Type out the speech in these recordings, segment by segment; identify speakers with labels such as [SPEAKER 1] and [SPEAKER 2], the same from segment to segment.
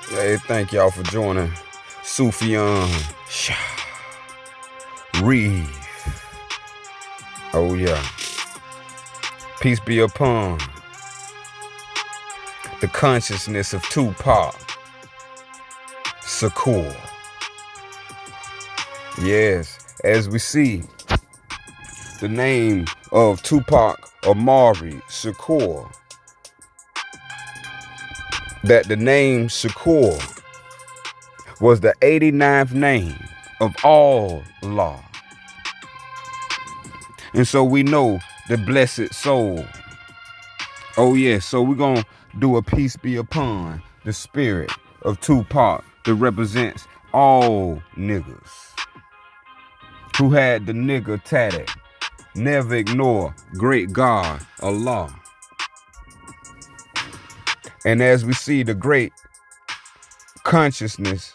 [SPEAKER 1] Hey, thank y'all for joining Sufyan Shah Reeve. Oh yeah. Peace be upon the consciousness of Tupac Shakur. Yes, as we see the name of Tupac Amari Shakur, that the name Shakur was the 89th name of all law. And so we know the blessed soul. Oh yes, so we're going to do a peace be upon the spirit of Tupac that represents all niggas who had the nigga tatted. Never ignore great God, Allah. And as we see the great consciousness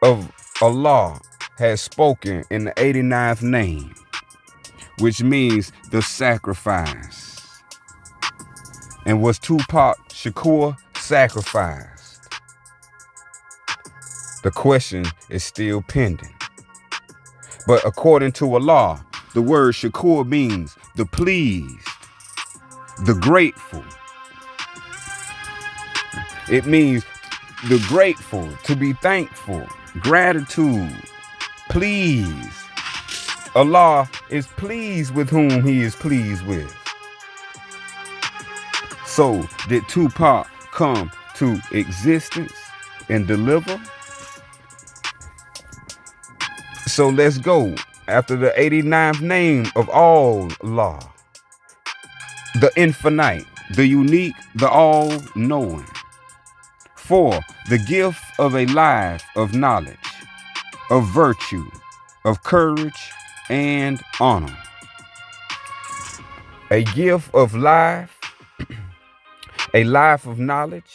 [SPEAKER 1] of Allah has spoken in the 89th name, which means the sacrifice. And was Tupac Shakur sacrificed? The question is still pending. But according to Allah, the word Shakur means the pleased, the grateful. It means the grateful, to be thankful, gratitude, please. Allah is pleased with whom he is pleased with. So did Tupac come to existence and deliver? So let's go after the 89th name of all law. The infinite, the unique, the all-knowing. 4, the gift of a life of knowledge, of virtue, of courage, and honor. A gift of life, a life of knowledge,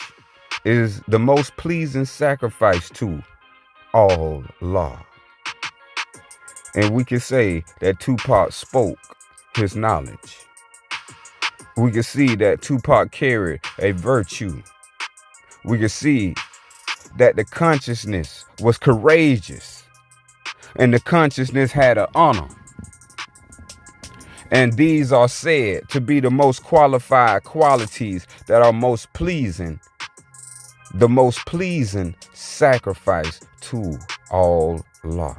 [SPEAKER 1] is the most pleasing sacrifice to all law. And we can say that Tupac spoke his knowledge. We can see that Tupac carried a virtue. We can see that the consciousness was courageous and the consciousness had an honor. And these are said to be the most qualified qualities that are most pleasing, the most pleasing sacrifice to all law.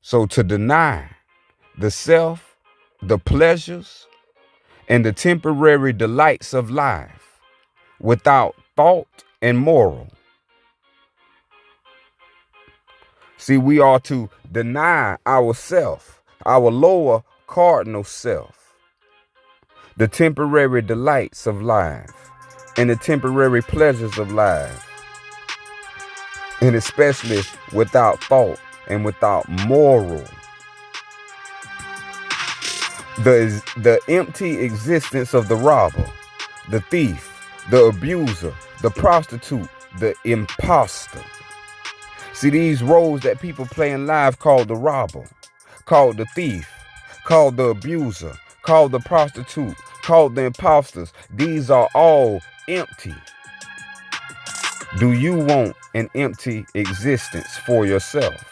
[SPEAKER 1] So to deny the self, the pleasures, and the temporary delights of life without thought and moral. See, we are to deny ourself, our lower cardinal self, the temporary delights of life and the temporary pleasures of life, and especially without thought and without moral. The empty existence of the robber, the thief, the abuser, the prostitute, the imposter. See, these roles that people play in life, called the robber, called the thief, called the abuser, called the prostitute, called the imposters, these are all empty. Do you want an empty existence for yourself,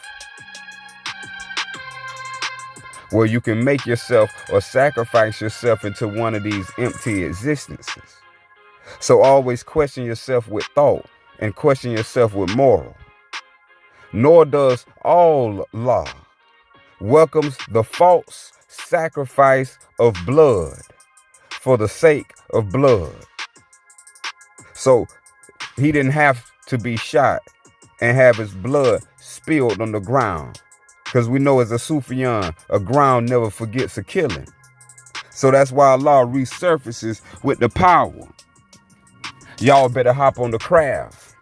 [SPEAKER 1] where you can make yourself or sacrifice yourself into one of these empty existences? So always question yourself with thought and question yourself with moral. Nor does all law welcomes the false sacrifice of blood for the sake of blood. So he didn't have to be shot and have his blood spilled on the ground, because we know as a Sufyan, a ground never forgets a killing. So that's why Allah resurfaces with the power. Y'all better hop on the craft.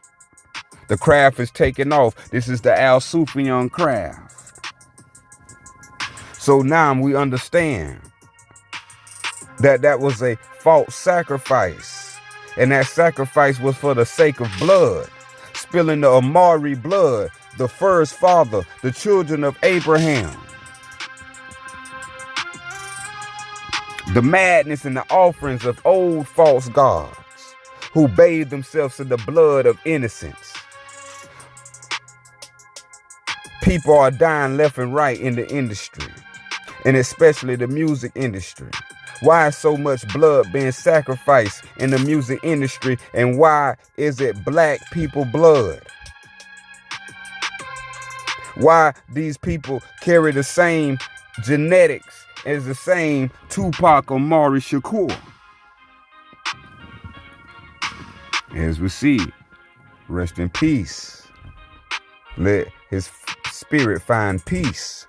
[SPEAKER 1] The craft is taking off. This is the Al Sufyan craft. So now we understand that that was a false sacrifice. And that sacrifice was for the sake of blood. Spilling the Amari blood, the first father, the children of Abraham. The madness and the offerings of old false gods who bathe themselves in the blood of innocence. People are dying left and right in the industry, and especially the music industry. Why is so much blood being sacrificed in the music industry, and why is it black people blood? Why these people carry the same genetics as the same Tupac Amari Shakur? As we see, rest in peace. Let his spirit find peace.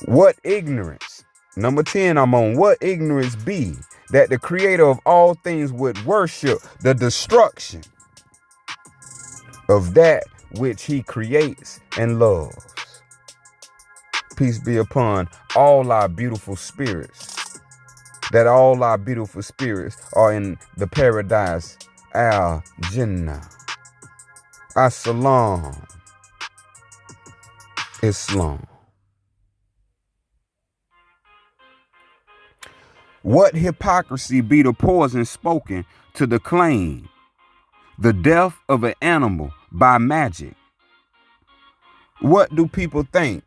[SPEAKER 1] What ignorance, number 10 I'm on, what ignorance be that the creator of all things would worship the destruction of that which he creates and loves. Peace be upon all our beautiful spirits, that all our beautiful spirits are in the paradise Al-Jannah. As-salam. Islam. What hypocrisy be the poison spoken to the claim, the death of an animal by magic? What do people think?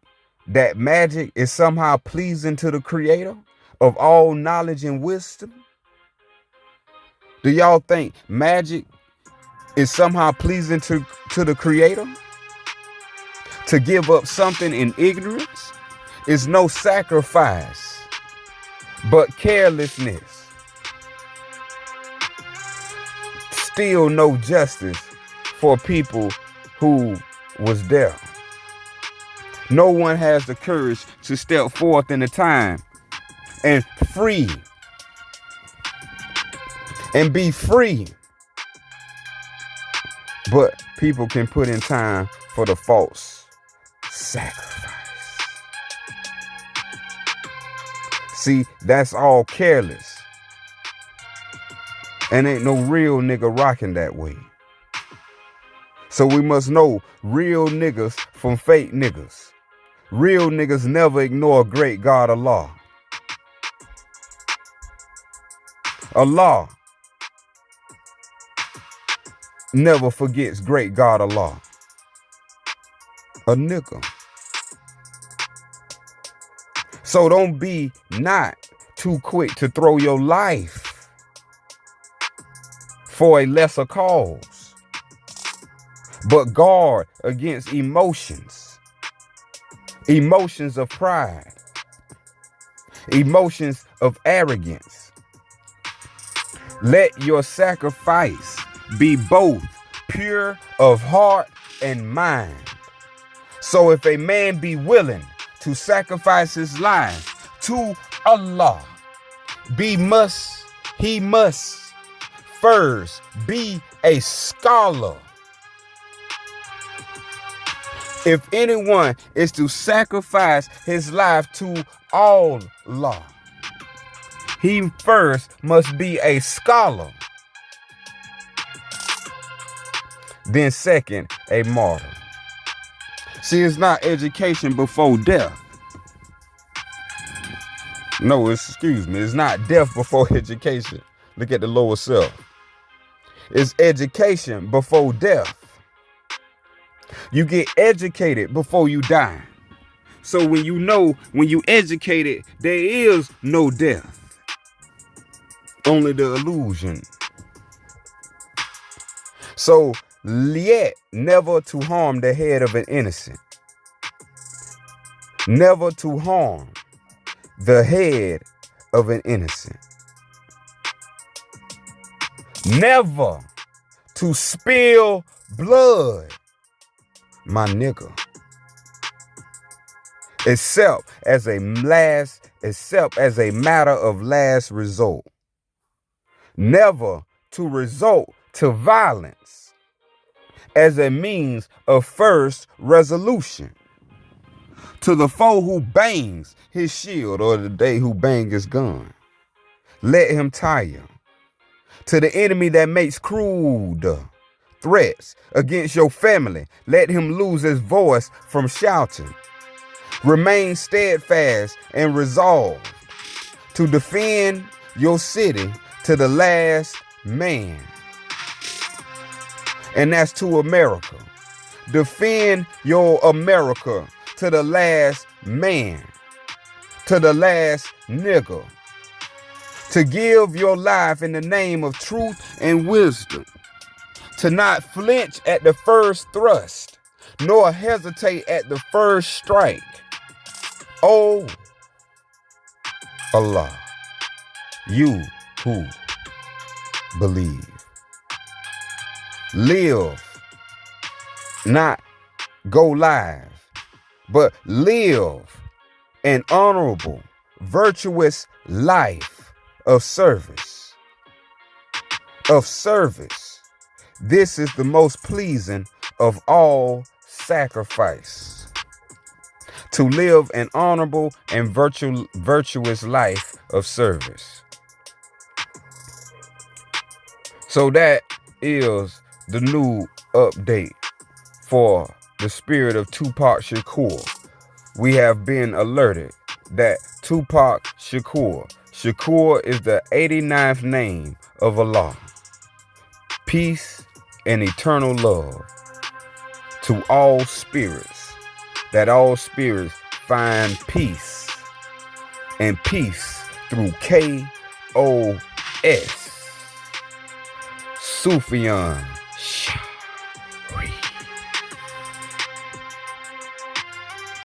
[SPEAKER 1] That magic is somehow pleasing to the creator of all knowledge and wisdom? Do y'all think magic is somehow pleasing to the creator? To give up something in ignorance is no sacrifice, but carelessness. Still no justice for people who was there. No one has the courage to step forth in the time and free and be free. But people can put in time for the false sacrifice. See, that's all careless. And ain't no real nigga rocking that way. So we must know real niggas from fake niggas. Real niggas never ignore great God Allah. Allah never forgets great God Allah. A nigga. So don't be not too quick to throw your life for a lesser cause, but guard against emotions. Emotions of pride, emotions of arrogance. Let your sacrifice be both pure of heart and mind. So if a man be willing to sacrifice his life to Allah, he must first be a scholar. If anyone is to sacrifice his life to Allah, he first must be a scholar. Then second, a martyr. See, it's not education before death. No, it's not death before education. Look at the lower self. It's education before death. You get educated before you die. So when you educated, there is no death. Only the illusion. So yet never to harm the head of an innocent. Never to harm the head of an innocent. Never to spill blood, my nigga. Except as a matter of last resort. Never to resort to violence as a means of first resolution. To the foe who bangs his shield, or the day who bang his gun, let him tire. To the enemy that makes crude threats against your family, let him lose his voice from shouting. Remain steadfast and resolved to defend your city to the last man. And that's to America. Defend your America to the last man, to the last nigger. To give your life in the name of truth and wisdom. To not flinch at the first thrust, nor hesitate at the first strike. Oh, Allah, you who believe. Live, not go live, but live an honorable, virtuous life of service. Of service. This is the most pleasing of all sacrifice. To live an honorable and virtuous life of service. So that is the new update for the spirit of Tupac Shakur. We have been alerted that Tupac Shakur is the 89th name of Allah. Peace and eternal love to all spirits, that all spirits find peace, and peace through KOS. Sufyan